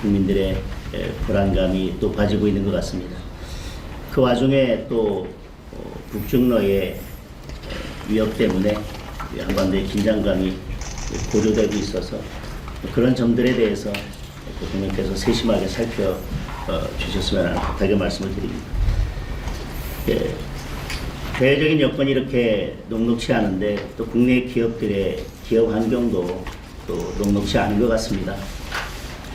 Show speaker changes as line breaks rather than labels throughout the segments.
국민들의 불안감이 높아지고 있는 것 같습니다. 그 와중에 또 북중러의 위협 때문에 한반도의 긴장감이 고조되고 있어서 그런 점들에 대해서 대통령께서 세심하게 살펴주셨으면 하는 부탁의 말씀을 드립니다. 대외적인 여건이 이렇게 녹록치 않은데 또 국내 기업들의 기업 환경도 또 녹록치 않은 것 같습니다.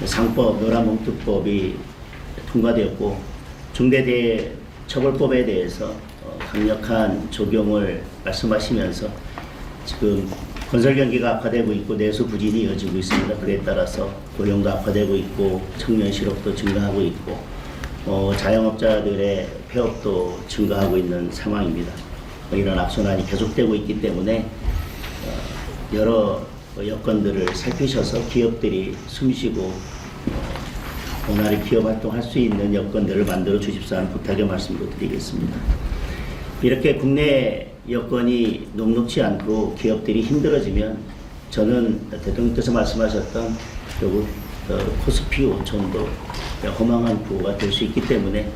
상법, 노란봉투법이 통과되었고 중대재해처벌법에 대해서 강력한 적용을 말씀하시면서 지금 건설 경기가 악화되고 있고 내수 부진이 이어지고 있습니다. 그에 따라서 고용도 악화되고 있고 청년 실업도 증가하고 있고 자영업자들의 폐업도 증가하고 있는 상황입니다. 이런 악순환이 계속되고 있기 때문에 여러 여건들을 살피셔서 기업들이 숨쉬고 원활히 기업 활동할 수 있는 여건들을 만들어 주십사 하는 부탁의 말씀도 드리겠습니다. 이렇게 국내 여건이 녹록치 않고 기업들이 힘들어지면 저는 대통령께서 말씀하셨던 결국 코스피 5천도 허망한 부호가 될 수 있기 때문에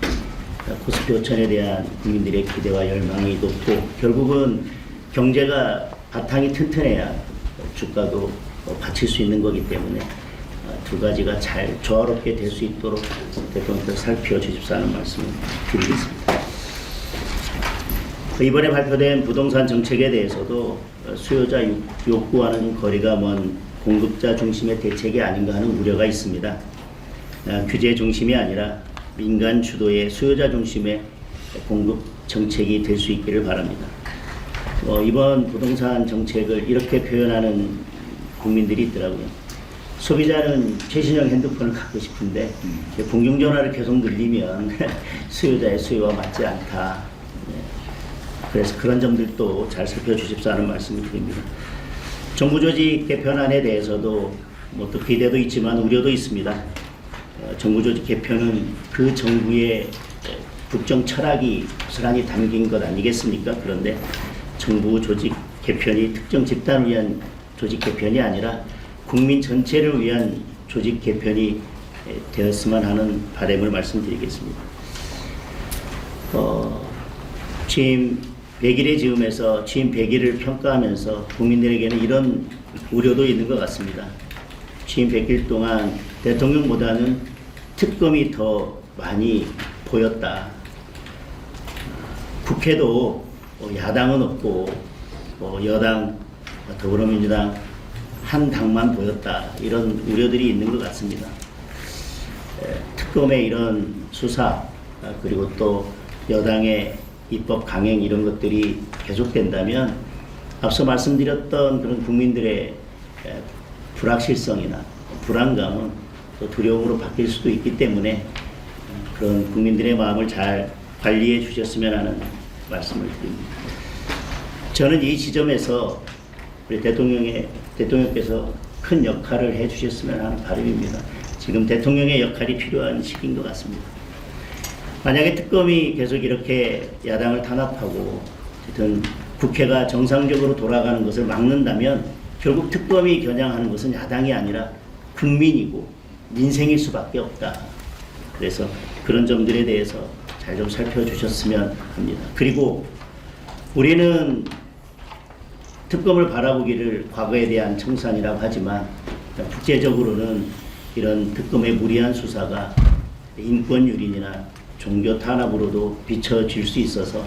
코스피 5천에 대한 국민들의 기대와 열망이 높고 결국은 경제가 바탕이 튼튼해야 주가도 받칠 수 있는 거기 때문에 두 가지가 잘 조화롭게 될 수 있도록 대통령께서 살펴주십사 하는 말씀을 드리겠습니다. 이번에 발표된 부동산 정책에 대해서도 수요자 욕구와는 거리가 먼 공급자 중심의 대책이 아닌가 하는 우려가 있습니다. 규제 중심이 아니라 민간 주도의 수요자 중심의 공급 정책이 될 수 있기를 바랍니다. 이번 부동산 정책을 이렇게 표현하는 국민들이 있더라고요. 소비자는 최신형 핸드폰을 갖고 싶은데 공중전화를 계속 늘리면 수요자의 수요와 맞지 않다. 그래서 그런 점들도 잘 살펴주십사 하는 말씀을 드립니다. 정부 조직 개편안에 대해서도 또 기대도 있지만 우려도 있습니다. 정부 조직 개편은 그 정부의 국정 철학이 고스란히 담긴 것 아니겠습니까? 그런데 정부 조직 개편이 특정 집단을 위한 조직 개편이 아니라 국민 전체를 위한 조직 개편이 되었으면 하는 바람을 말씀드리겠습니다. 취임 100일의 즈음에서 취임 100일을 평가하면서 국민들에게는 이런 우려도 있는 것 같습니다. 취임 100일 동안 대통령보다는 특검이 더 많이 보였다. 국회도 야당은 없고 여당 더불어민주당 한 당만 보였다. 이런 우려들이 있는 것 같습니다. 특검의 이런 수사 그리고 또 여당의 입법 강행 이런 것들이 계속된다면 앞서 말씀드렸던 그런 국민들의 불확실성이나 불안감은 또 두려움으로 바뀔 수도 있기 때문에 그런 국민들의 마음을 잘 관리해 주셨으면 하는 말씀을 드립니다. 저는 이 지점에서 우리 대통령께서 큰 역할을 해 주셨으면 하는 바람입니다. 지금 대통령의 역할이 필요한 시기인 것 같습니다. 만약에 특검이 계속 이렇게 야당을 탄압하고 어쨌든 국회가 정상적으로 돌아가는 것을 막는다면 결국 특검이 겨냥하는 것은 야당이 아니라 국민이고 민생일 수밖에 없다. 그래서 그런 점들에 대해서 잘 좀 살펴주셨으면 합니다. 그리고 우리는 특검을 바라보기를 과거에 대한 청산이라고 하지만 국제적으로는 이런 특검의 무리한 수사가 인권 유린이나 종교 탄압으로도 비춰질 수 있어서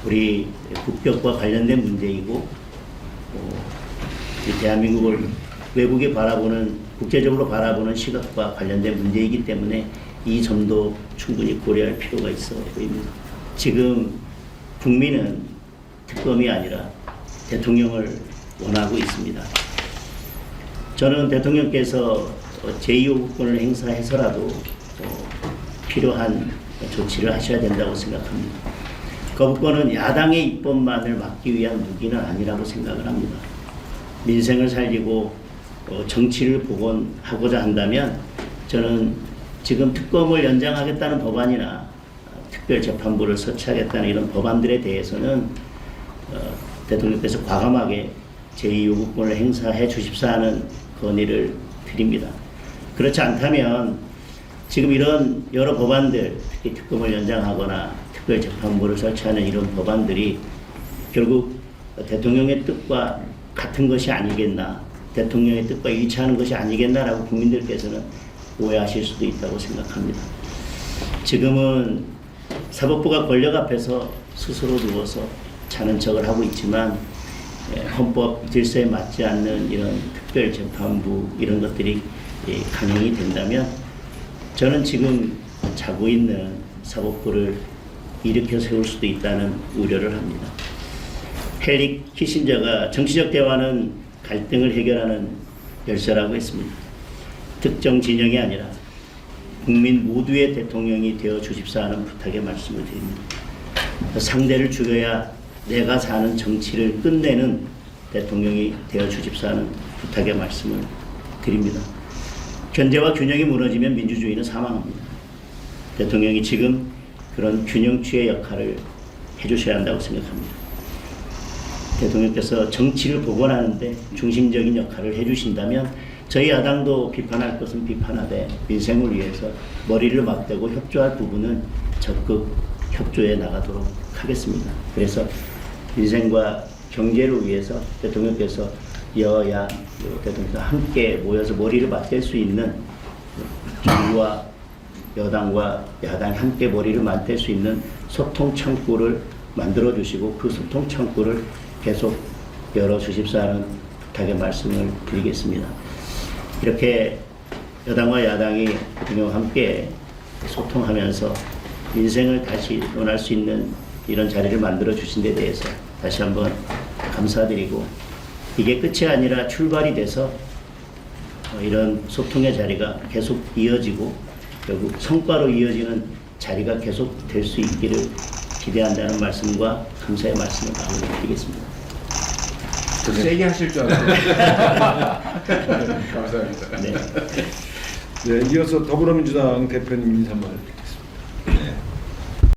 우리 국격과 관련된 문제이고 대한민국을 외국이 바라보는 국제적으로 바라보는 시각과 관련된 문제이기 때문에 이 점도 충분히 고려할 필요가 있어 보입니다. 지금 국민은 특검이 아니라 대통령을 원하고 있습니다. 저는 대통령께서 제2요구권을 행사해서라도 필요한 조치를 하셔야 된다고 생각합니다. 거부권은 야당의 입법만을 막기 위한 무기는 아니라고 생각을 합니다. 민생을 살리고 정치를 복원하고자 한다면 저는 지금 특검을 연장하겠다는 법안이나 특별재판부를 설치하겠다는 이런 법안들에 대해서는 대통령께서 과감하게 제2요구권을 행사해 주십사 하는 건의를 드립니다. 그렇지 않다면 지금 이런 여러 법안들, 특히 특검을 연장하거나 특별재판부를 설치하는 이런 법안들이 결국 대통령의 뜻과 같은 것이 아니겠나, 대통령의 뜻과 일치하는 것이 아니겠나라고 국민들께서는 오해하실 수도 있다고 생각합니다. 지금은 사법부가 권력 앞에서 스스로 누워서 자는 척을 하고 있지만 헌법 질서에 맞지 않는 이런 특별재판부 이런 것들이 강행이 된다면 저는 지금 자고 있는 사법부를 일으켜 세울 수도 있다는 우려를 합니다. 헨리 키신저가 정치적 대화는 갈등을 해결하는 열쇠라고 했습니다. 특정 진영이 아니라 국민 모두의 대통령이 되어 주십사 하는 부탁의 말씀을 드립니다. 상대를 죽여야 내가 사는 정치를 끝내는 대통령이 되어 주십사 하는 부탁의 말씀을 드립니다. 견제와 균형이 무너지면 민주주의는 사망합니다. 대통령이 지금 그런 균형추의 역할을 해주셔야 한다고 생각합니다. 대통령께서 정치를 복원하는데 중심적인 역할을 해주신다면 저희 야당도 비판할 것은 비판하되 민생을 위해서 머리를 맞대고 협조할 부분은 적극 협조해 나가도록 하겠습니다. 그래서 민생과 경제를 위해서 대통령께서 여야 대통령과 함께 모여서 머리를 맞댈 수 있는 정부와 여당과 야당이 함께 머리를 맞댈 수 있는 소통 창구를 만들어 주시고 그 소통 창구를 계속 열어 주십사 하는 부탁의 말씀을 드리겠습니다. 이렇게 여당과 야당이 대통령과 함께 소통하면서 민생을 다시 논할 수 있는 이런 자리를 만들어 주신 데 대해서 다시 한번 감사드리고 이게 끝이 아니라 출발이 돼서 이런 소통의 자리가 계속 이어지고 결국 성과로 이어지는 자리가 계속 될 수 있기를 기대한다는 말씀과 감사의 말씀을 마무리드리겠습니다.
세게 하실 줄 알았어요. 감사합니다.
네.
네, 이어서 더불어민주당 대표님 인사말